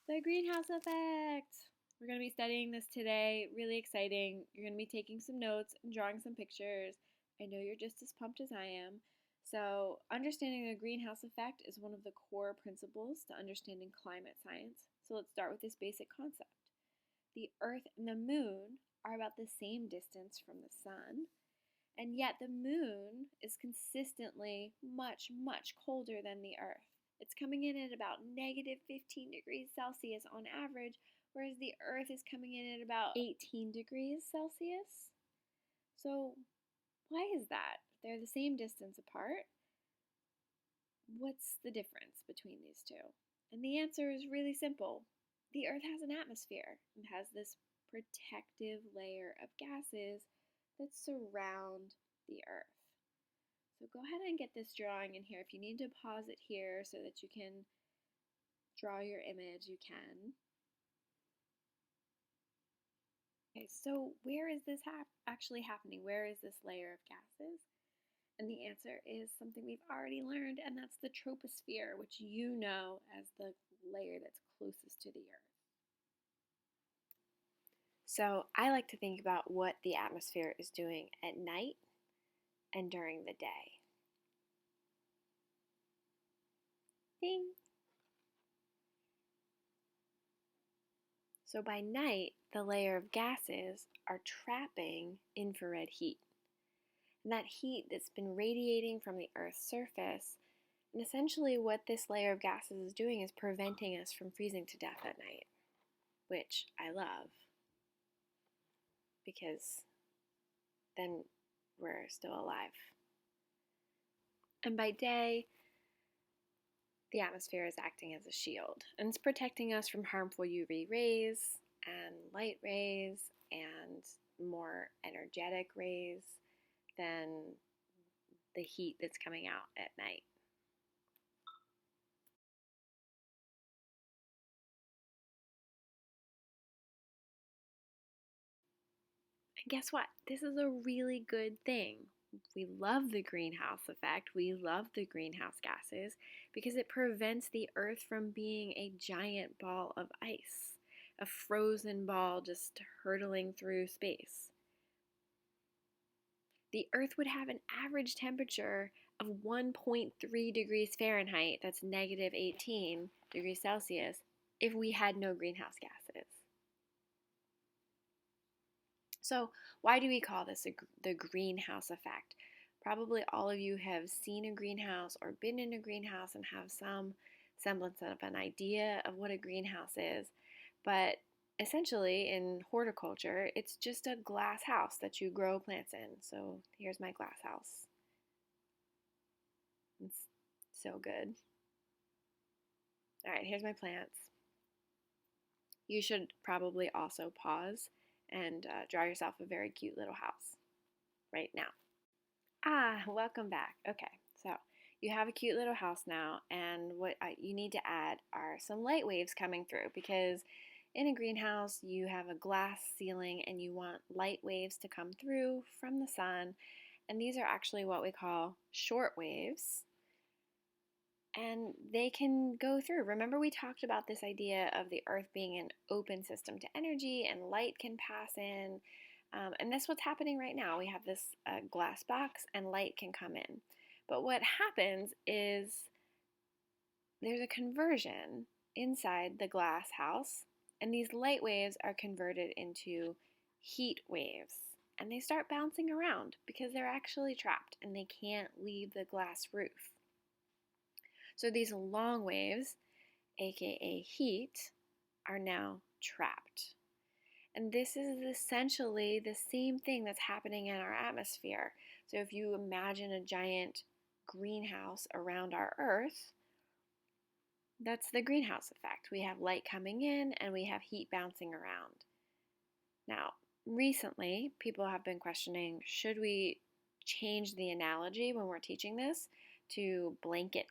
The greenhouse effect. We're going to be studying this today. Really exciting. You're going to be taking some notes and drawing some pictures. I know you're just as pumped as I am. So, understanding the greenhouse effect is one of the core principles to understanding climate science. So, let's start with this basic concept. The Earth and the Moon are about the same distance from the Sun, and yet the Moon is consistently much, much colder than the Earth. It's coming in at about negative 15 degrees Celsius on average, whereas the Earth is coming in at about 18 degrees Celsius. So, why is that? They're the same distance apart. What's the difference between these two? And the answer is really simple. The Earth has an atmosphere and has this protective layer of gases that surround the Earth. So go ahead and get this drawing in here. If you need to pause it here so that you can draw your image, you can. Okay, so where is this actually happening? Where is this layer of gases? And the answer is something we've already learned, and that's the troposphere, which you know as the layer that's closest to the Earth. So I like to think about what the atmosphere is doing at night and during the day. Ding! So by night, the layer of gases are trapping infrared heat. And that heat that's been radiating from the Earth's surface, and essentially what this layer of gases is doing is preventing us from freezing to death at night, which I love because then we're still alive. And by day, the atmosphere is acting as a shield, and it's protecting us from harmful UV rays and light rays and more energetic rays than the heat that's coming out at night. And guess what? This is a really good thing. We love the greenhouse effect. We love the greenhouse gases because it prevents the Earth from being a giant ball of ice, a frozen ball just hurtling through space. The Earth would have an average temperature of 1.3 degrees Fahrenheit, that's negative 18 degrees Celsius, if we had no greenhouse gases. So, why do we call this the greenhouse effect? Probably all of you have seen a greenhouse or been in a greenhouse and have some semblance of an idea of what a greenhouse is. But essentially, in horticulture, it's just a glass house that you grow plants in. So, here's my glass house. It's so good. All right, here's my plants. You should probably also pause and draw yourself a very cute little house right now. Welcome back. Okay, so you have a cute little house now, and what you need to add are some light waves coming through because in a greenhouse you have a glass ceiling and you want light waves to come through from the sun, and these are actually what we call short waves. And they can go through. Remember, we talked about this idea of the Earth being an open system to energy and light can pass in. And that's what's happening right now. We have this glass box and light can come in. But what happens is there's a conversion inside the glass house, and these light waves are converted into heat waves. And they start bouncing around because they're actually trapped and they can't leave the glass roof. So these long waves, aka heat, are now trapped. And this is essentially the same thing that's happening in our atmosphere. So if you imagine a giant greenhouse around our Earth, that's the greenhouse effect. We have light coming in and we have heat bouncing around. Now, recently, people have been questioning, should we change the analogy when we're teaching this to blanket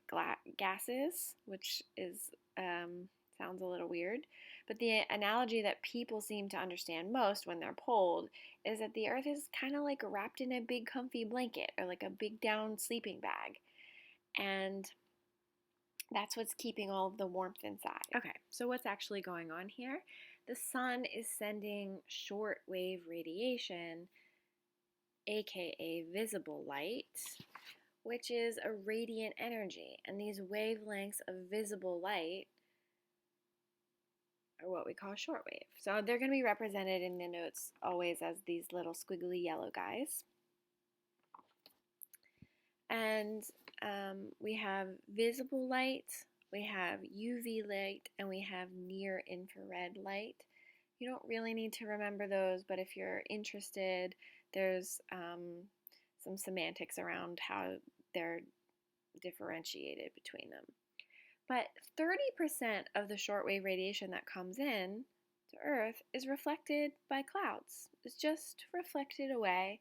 gases, which is sounds a little weird. But the analogy that people seem to understand most when they're polled is that the Earth is kind of like wrapped in a big comfy blanket or like a big down sleeping bag. And That's what's keeping all of the warmth inside. Okay, so what's actually going on here? The sun is sending shortwave radiation, aka visible light, which is a radiant energy. And these wavelengths of visible light are what we call shortwave. So they're going to be represented in the notes always as these little squiggly yellow guys. And we have visible light, we have UV light, and we have near infrared light. You don't really need to remember those, but if you're interested, there's some semantics around how they're differentiated between them. But 30% of the shortwave radiation that comes in to Earth is reflected by clouds. It's just reflected away,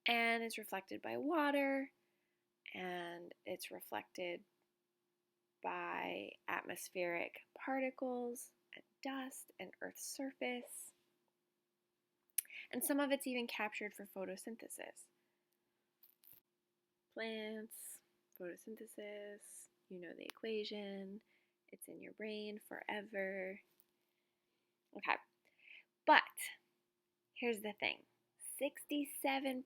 and it's reflected by water, and it's reflected by atmospheric particles and dust and Earth's surface. And some of it's even captured for photosynthesis. Plants, photosynthesis, you know the equation, it's in your brain forever. Okay, but here's the thing. 67%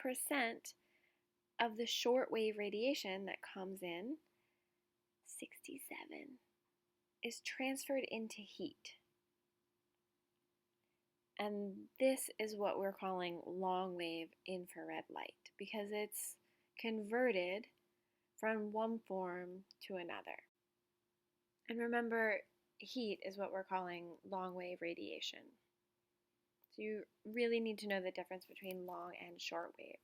of the shortwave radiation that comes in, 67, is transferred into heat. And this is what we're calling long-wave infrared light because it's converted from one form to another. And remember, heat is what we're calling long-wave radiation. So you really need to know the difference between long and short wave.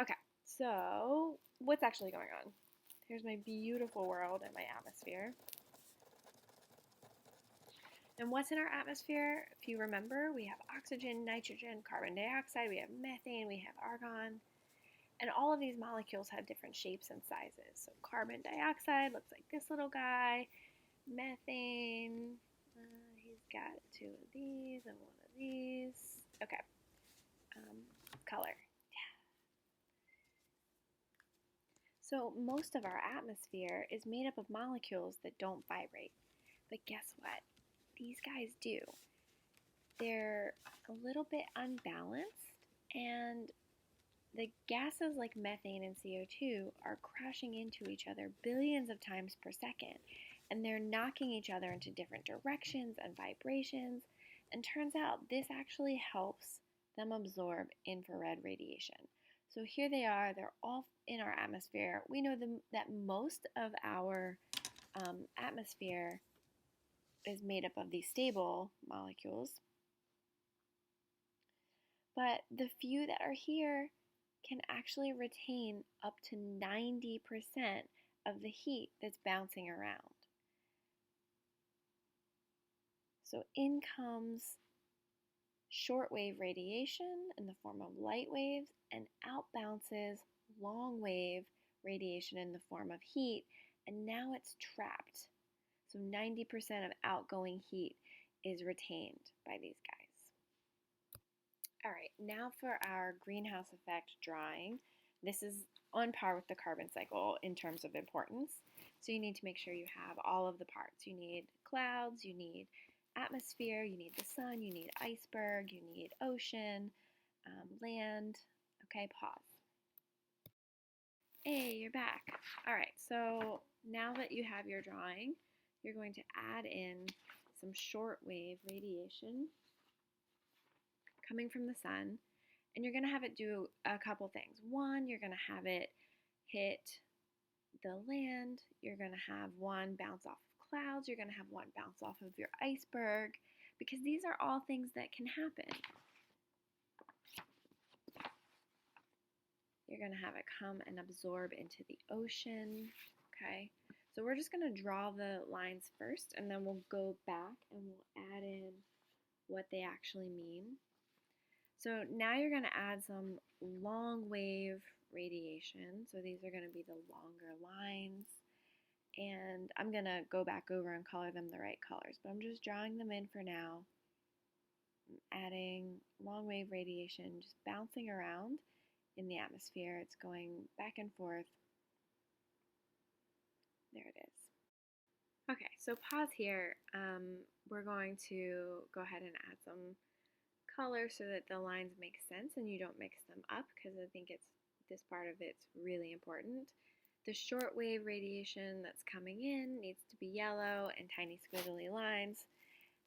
Okay, so what's actually going on? Here's my beautiful world and my atmosphere. And what's in our atmosphere? If you remember, we have oxygen, nitrogen, carbon dioxide, we have methane, we have argon. And all of these molecules have different shapes and sizes. So carbon dioxide looks like this little guy. Methane, he's got two of these and one of these. Okay, color. So most of our atmosphere is made up of molecules that don't vibrate. But guess what? These guys do. They're a little bit unbalanced, and the gases like methane and CO2 are crashing into each other billions of times per second, and they're knocking each other into different directions and vibrations, and turns out this actually helps them absorb infrared radiation. So here they are, they're all in our atmosphere. We know that most of our atmosphere is made up of these stable molecules, but the few that are here can actually retain up to 90% of the heat that's bouncing around. So in comes shortwave radiation in the form of light waves, and out bounces long wave radiation in the form of heat, and now it's trapped. So 90% of outgoing heat is retained by these guys. All right, now for our greenhouse effect drawing. This is on par with the carbon cycle in terms of importance. So you need to make sure you have all of the parts. You need clouds, you need atmosphere, you need the sun, you need iceberg, you need ocean, land. Okay, pause. Hey, you're back. All right, so now that you have your drawing, you're going to add in some shortwave radiation coming from the sun, and you're going to have it do a couple things. One, you're going to have it hit the land, you're going to have one bounce off of clouds, you're going to have one bounce off of your iceberg, because these are all things that can happen. You're going to have it come and absorb into the ocean, okay? So we're just going to draw the lines first, and then we'll go back and we'll add in what they actually mean. So now you're going to add some long wave radiation. So these are going to be the longer lines. And I'm going to go back over and color them the right colors, but I'm just drawing them in for now. I'm adding long wave radiation, just bouncing around in the atmosphere. It's going back and forth. There it is. Okay, so pause here. We're going to go ahead and add some color so that the lines make sense and you don't mix them up, because I think this part of it's really important. The shortwave radiation that's coming in needs to be yellow and tiny squiggly lines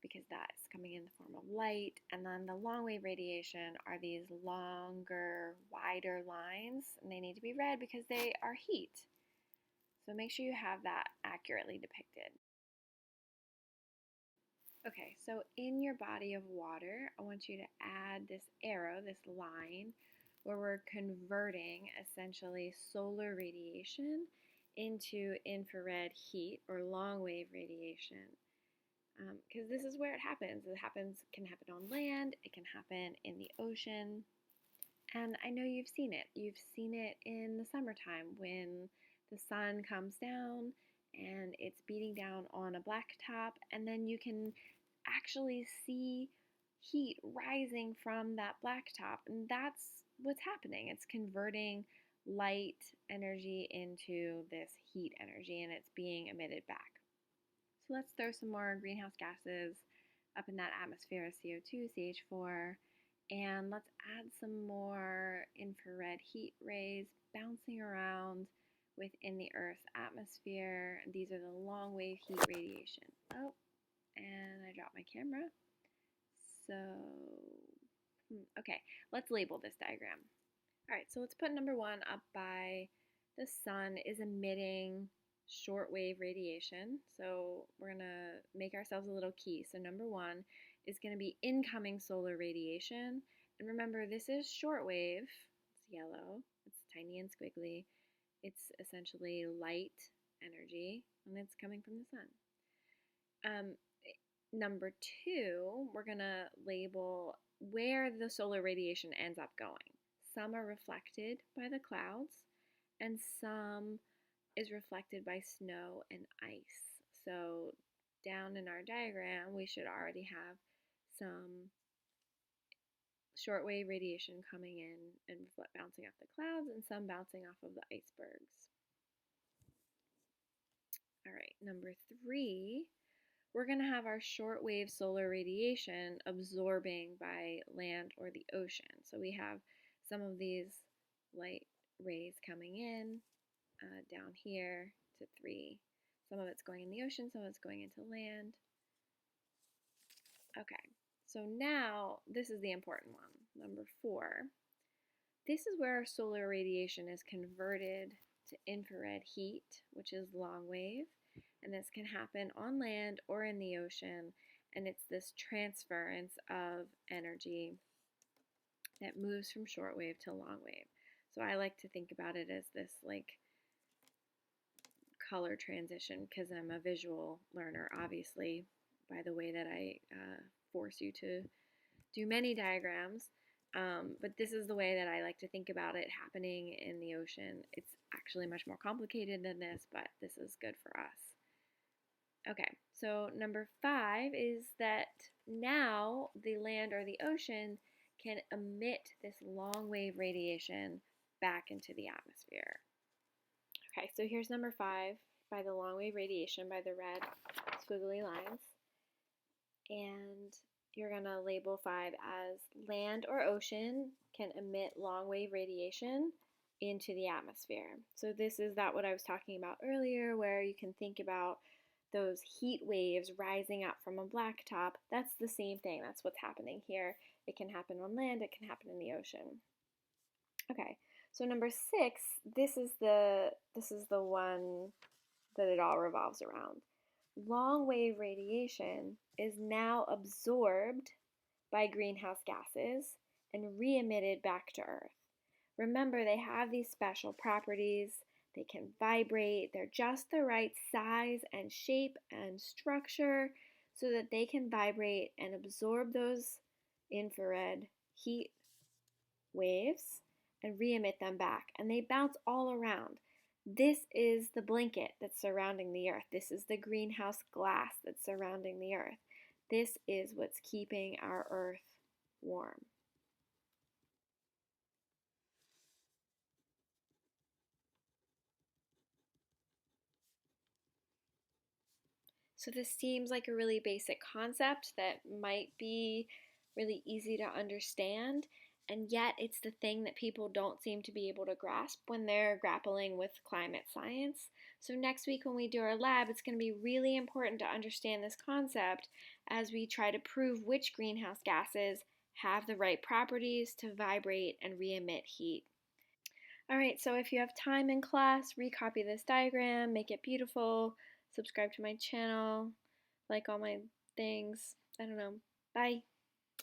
because that's coming in the form of light. And then the long wave radiation are these longer, wider lines, and they need to be red because they are heat. So make sure you have that accurately depicted. Okay, so in your body of water, I want you to add this arrow, this line, where we're converting essentially solar radiation into infrared heat or long wave radiation. Because this is where it happens. Can happen on land, it can happen in the ocean, and I know you've seen it. You've seen it in the summertime when the sun comes down and it's beating down on a blacktop, and then you can actually see heat rising from that blacktop. And that's what's happening. It's converting light energy into this heat energy, and it's being emitted back. So let's throw some more greenhouse gases up in that atmosphere of CO2, CH4, and let's add some more infrared heat rays bouncing around within the Earth's atmosphere. These are the long wave heat radiation. Oh, and I dropped my camera. So, okay, let's label this diagram. All right, so let's put number 1 up by the sun is emitting shortwave radiation. So we're going to make ourselves a little key. So number 1 is going to be incoming solar radiation. And remember, this is shortwave. It's yellow. It's tiny and squiggly. It's essentially light energy, and it's coming from the sun. Number 2, we're going to label where the solar radiation ends up going. Some are reflected by the clouds, and some is reflected by snow and ice. So down in our diagram, we should already have some shortwave radiation coming in and bouncing off the clouds, and some bouncing off of the icebergs. All right, number 3, we're going to have our shortwave solar radiation absorbing by land or the ocean. So we have some of these light rays coming in down here to 3. Some of it's going in the ocean, some of it's going into land. Okay, so now this is the important one, number 4. This is where our solar radiation is converted to infrared heat, which is long wave. And this can happen on land or in the ocean. And it's this transference of energy that moves from shortwave to long wave. So I like to think about it as this like color transition, because I'm a visual learner, obviously, by the way that I force you to do many diagrams. But this is the way that I like to think about it happening in the ocean. It's actually much more complicated than this, but this is good for us. Okay, so number 5 is that now the land or the ocean can emit this long wave radiation back into the atmosphere. Okay, so here's number 5 by the long wave radiation by the red squiggly lines. And you're going to label 5 as land or ocean can emit long wave radiation into the atmosphere. So this is what I was talking about earlier, where you can think about those heat waves rising up from a blacktop. That's the same thing. That's what's happening here. It can happen on land. It can happen in the ocean. Okay, so number 6, this is the one that it all revolves around. Long wave radiation is now absorbed by greenhouse gases and re-emitted back to Earth. Remember, they have these special properties. They can vibrate. They're just the right size and shape and structure so that they can vibrate and absorb those infrared heat waves and re-emit them back. And they bounce all around. This is the blanket that's surrounding the Earth. This is the greenhouse glass that's surrounding the Earth. This is what's keeping our Earth warm. So this seems like a really basic concept that might be really easy to understand, and yet it's the thing that people don't seem to be able to grasp when they're grappling with climate science. So next week when we do our lab, it's going to be really important to understand this concept as we try to prove which greenhouse gases have the right properties to vibrate and re-emit heat. All right, so if you have time in class, recopy this diagram, make it beautiful, subscribe to my channel, like all my things. I don't know. Bye.